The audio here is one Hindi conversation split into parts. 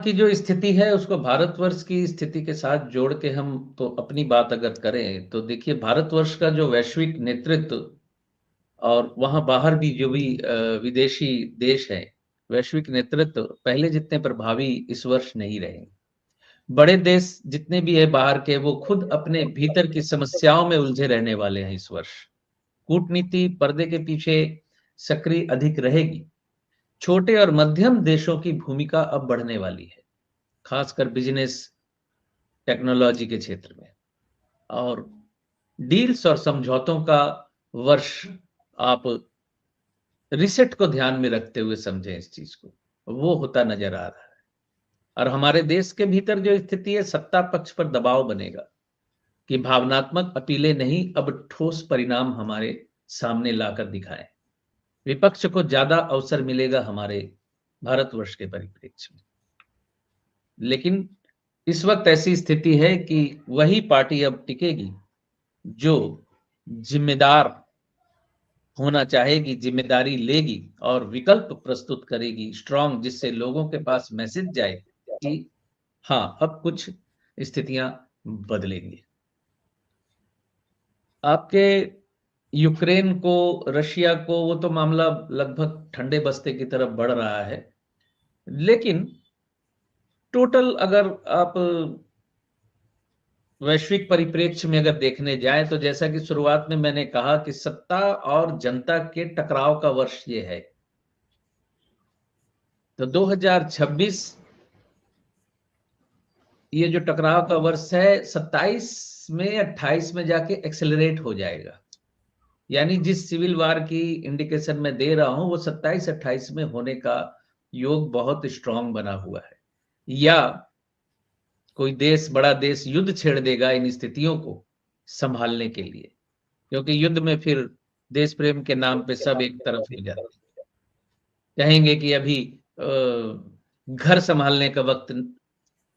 की जो स्थिति है उसको भारतवर्ष की स्थिति के साथ जोड़ के हम तो अपनी बात अगर करें तो देखिए भारतवर्ष का जो वैश्विक नेतृत्व और वहाँ बाहर भी जो भी विदेशी देश हैं, वैश्विक नेतृत्व पहले जितने प्रभावी इस वर्ष नहीं रहे। बड़े देश जितने भी हैं बाहर के वो खुद अपने भीतर की समस्याओं में उलझे रहने वाले हैं इस वर्ष। कूटनीति पर्दे के पीछे सक्रिय अधिक रहेगी। छोटे और मध्यम देशों की भूमिका अब बढ़ने वाली है, खासकर बिज़नेस टेक्नोलॉजी के क्षेत्र में। और डील्स और समझौतों का वर्ष आप रीसेट को ध्यान में रखते हुए समझें इस चीज़ को, वो होता नज़र आ रहा है। और हमारे देश के भीतर जो स्थिति है, सत्ता पक्ष पर दबाव बनेगा कि भावनात्मक अपीलें नहीं, अब ठोस परिणाम हमारे सामने लाकर दिखाएँ। विपक्ष को ज़्यादा अवसर मिलेगा हमारे भारतवर्ष के परिप्रेक्ष्य में। लेकिन इस वक़्त ऐसी स्थिति है कि वही पार्टी अब टिकेगी, जो ज़िम्मेदार होना चाहेगी, ज़िम्मेदारी लेगी और विकल्प प्रस्तुत करेगी स्ट्रॉन्ग, जिससे लोगों के पास मैसेज जाए कि हाँ, अब कुछ स्थितियाँ बदलेंगी। आपके यूक्रेन को, रशिया को, वो तो मामला लगभग ठंडे बस्ते की तरफ बढ़ रहा है। लेकिन टोटल अगर आप वैश्विक परिप्रेक्ष्य में अगर देखने जाएँ तो जैसा कि शुरुआत में मैंने कहा कि सत्ता और जनता के टकराव का वर्ष ये है। तो 2026 ये जो टकराव का वर्ष है 27 में 28 में जाके एक्सेलरेट हो जाएगा। यानी जिस सिविल वार की इंडिकेशन मैं दे रहा हूँ वो 27-28 में होने का योग बहुत स्ट्रॉन्ग बना हुआ है। या कोई देश, बड़ा देश युद्ध छेड़ देगा इन स्थितियों को संभालने के लिए, क्योंकि युद्ध में फिर देश प्रेम के नाम पे सब एक तरफ हो जाते हैं। कहेंगे कि अभी घर संभालने का वक़्त,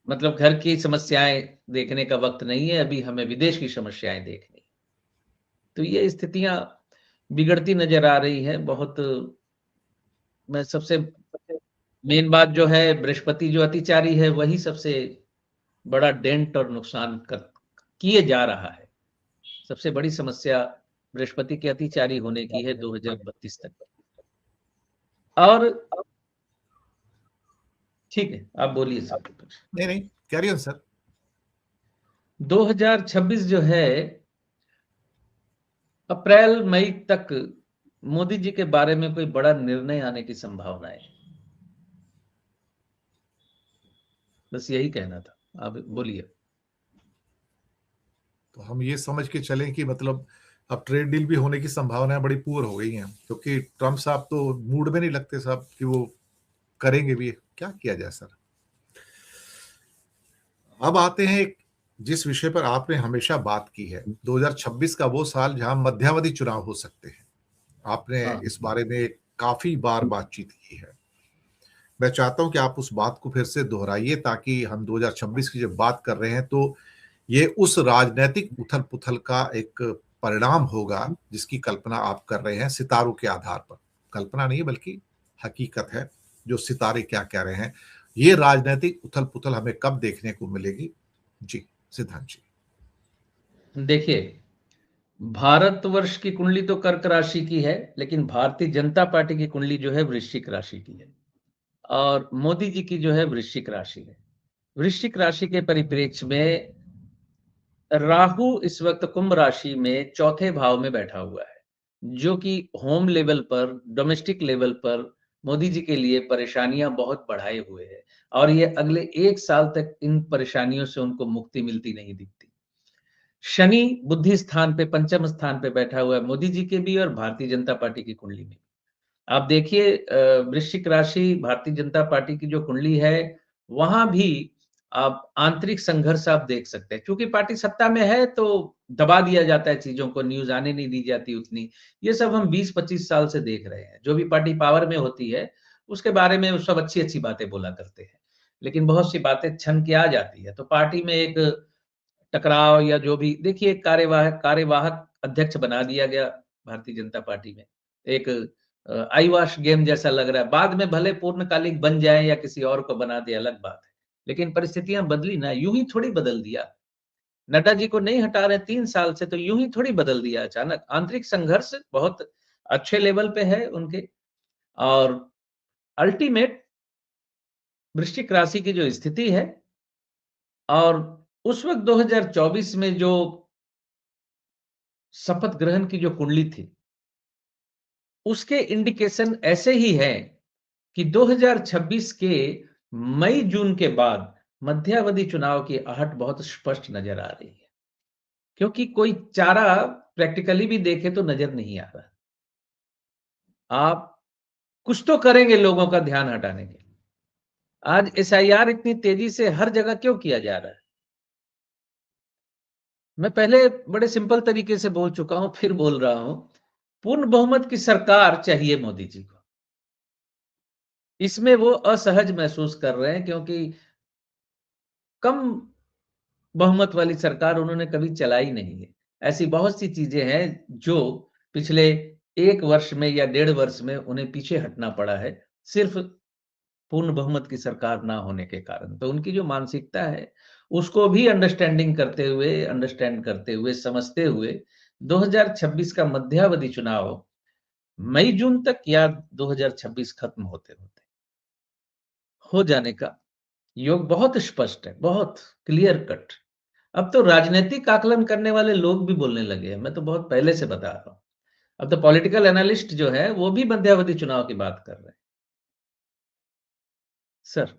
मतलब घर की समस्याएँ देखने का वक़्त नहीं है, अभी हमें विदेश की समस्याएँ देखनी है। तो ये स्थितियाँ बिगड़ती नज़र आ रही हैं बहुत। मैं सबसे मेन बात जो है, बृहस्पति जो अतिचारी है वही सबसे बड़ा डेंट और नुकसान कर किए जा रहा है। सबसे बड़ी समस्या बृहस्पति के अतिचारी होने की है 2032 तक। और ठीक है, आप बोलिए सर कुछ। नहीं नहीं, कैरी ऑन सर। 2026 जो है, अप्रैल मई तक मोदी जी के बारे में कोई बड़ा निर्णय आने की संभावना है। बस यही कहना था, आप बोलिए। तो हम ये समझ के चलें कि मतलब अब ट्रेड डील भी होने की संभावनाएं बड़ी पुअर हो गई हैं, क्योंकि ट्रम्प साहब तो मूड में नहीं लगते साहब कि वो करेंगे भी। क्या किया जाए सर। अब आते हैं एक जिस विषय पर आपने हमेशा बात की है, 2026 का वो साल जहां मध्यावधि चुनाव हो सकते हैं। आपने हाँ, इस बारे में काफी बार बातचीत की है। मैं चाहता हूं कि आप उस बात को फिर से दोहराइए, ताकि हम 2026 की जब बात कर रहे हैं तो ये उस राजनीतिक उथल पुथल का एक परिणाम होगा जिसकी कल्पना आप कर रहे हैं सितारों के आधार पर। कल्पना नहीं बल्कि हकीकत है, जो सितारे क्या कह रहे हैं। ये राजनीतिक उथल पुथल हमें कब देखने को मिलेगी? जी सिद्धांत जी। देखिए, भारतवर्ष की कुंडली तो कर्क राशि की है, लेकिन भारतीय जनता पार्टी की कुंडली जो है वृश्चिक राशि की है और मोदी जी की जो है वृश्चिक राशि है। वृश्चिक राशि के परिप्रेक्ष्य में राहु इस वक्त कुंभ राशि में चौथे भाव में बैठा हुआ है, जो कि होम लेवल पर, डोमेस्टिक लेवल पर मोदी जी के लिए परेशानियां बहुत बढ़ाए हुए है और ये अगले 1 साल तक इन परेशानियों से उनको मुक्ति मिलती नहीं दिखती। शनि बुद्धि स्थान पे, पंचम स्थान पे बैठा हुआ है मोदी जी के भी और भारतीय जनता पार्टी की कुंडली में। आप देखिए वृश्चिक राशि भारतीय जनता पार्टी की जो कुंडली है, वहाँ भी आप आंतरिक संघर्ष आप देख सकते हैं। चूँकि पार्टी सत्ता में है तो दबा दिया जाता है चीज़ों को, न्यूज़ आने नहीं दी जाती उतनी। ये सब हम 20-25 साल से देख रहे हैं। जो भी पार्टी पावर में होती है, उसके बारे में वो सब अच्छी-अच्छी बातें बोला करते हैं। लेकिन बहुत सी बातें छन के आ जाती है। तो पार्टी में एक टकराव या जो भी, देखिए कार्यवाहक कार्यवाहक अध्यक्ष बना दिया गया भारतीय जनता पार्टी में। एक आई वॉश गेम जैसा लग रहा है। बाद में भले पूर्णकालिक बन जाए या किसी और को बना दे, अलग बात है। लेकिन परिस्थितियां बदली ना, यूं ही थोड़ी बदल दिया। नड्डा जी को नहीं हटा रहे 3 साल से, तो यूं ही थोड़ी बदल दिया अचानक। आंतरिक संघर्ष बहुत अच्छे लेवल पे है उनके। और अल्टीमेट वृश्चिक राशि की जो स्थिति है, और उस वक्त 2024 में जो शपथ ग्रहण की जो कुंडली थी, उसके इंडिकेशन ऐसे ही है कि 2026 के मई जून के बाद मध्यावधि चुनाव की आहट बहुत स्पष्ट नजर आ रही है, क्योंकि कोई चारा प्रैक्टिकली भी देखे तो नजर नहीं आ रहा। आप कुछ तो करेंगे लोगों का ध्यान हटाने के लिए। आज एसआईआर इतनी तेजी से हर जगह क्यों किया जा रहा है? मैं पहले बड़े सिंपल तरीके से बोल चुका हूं, फिर बोल रहा हूं। पूर्ण बहुमत की सरकार चाहिए मोदी जी को। इसमें वो असहज महसूस कर रहे हैं, क्योंकि कम बहुमत वाली सरकार उन्होंने कभी चलाई नहीं है। ऐसी बहुत सी चीजें हैं जो पिछले 1 वर्ष में या 1.5 वर्ष में उन्हें पीछे हटना पड़ा है, सिर्फ पूर्ण बहुमत की सरकार ना होने के कारण। तो उनकी जो मानसिकता है, उसको भी अंडरस्टैंड करते हुए, समझते हुए 2026 का मध्यावधि चुनाव मई जून तक या 2026 खत्म होते होते हो जाने का योग बहुत स्पष्ट है, बहुत क्लियर कट। अब तो राजनीतिक आकलन करने वाले लोग भी बोलने लगे हैं, मैं तो बहुत पहले से बता रहा हूं। अब तो पॉलिटिकल एनालिस्ट जो है वो भी मध्यावधि चुनाव की बात कर रहे हैं। सर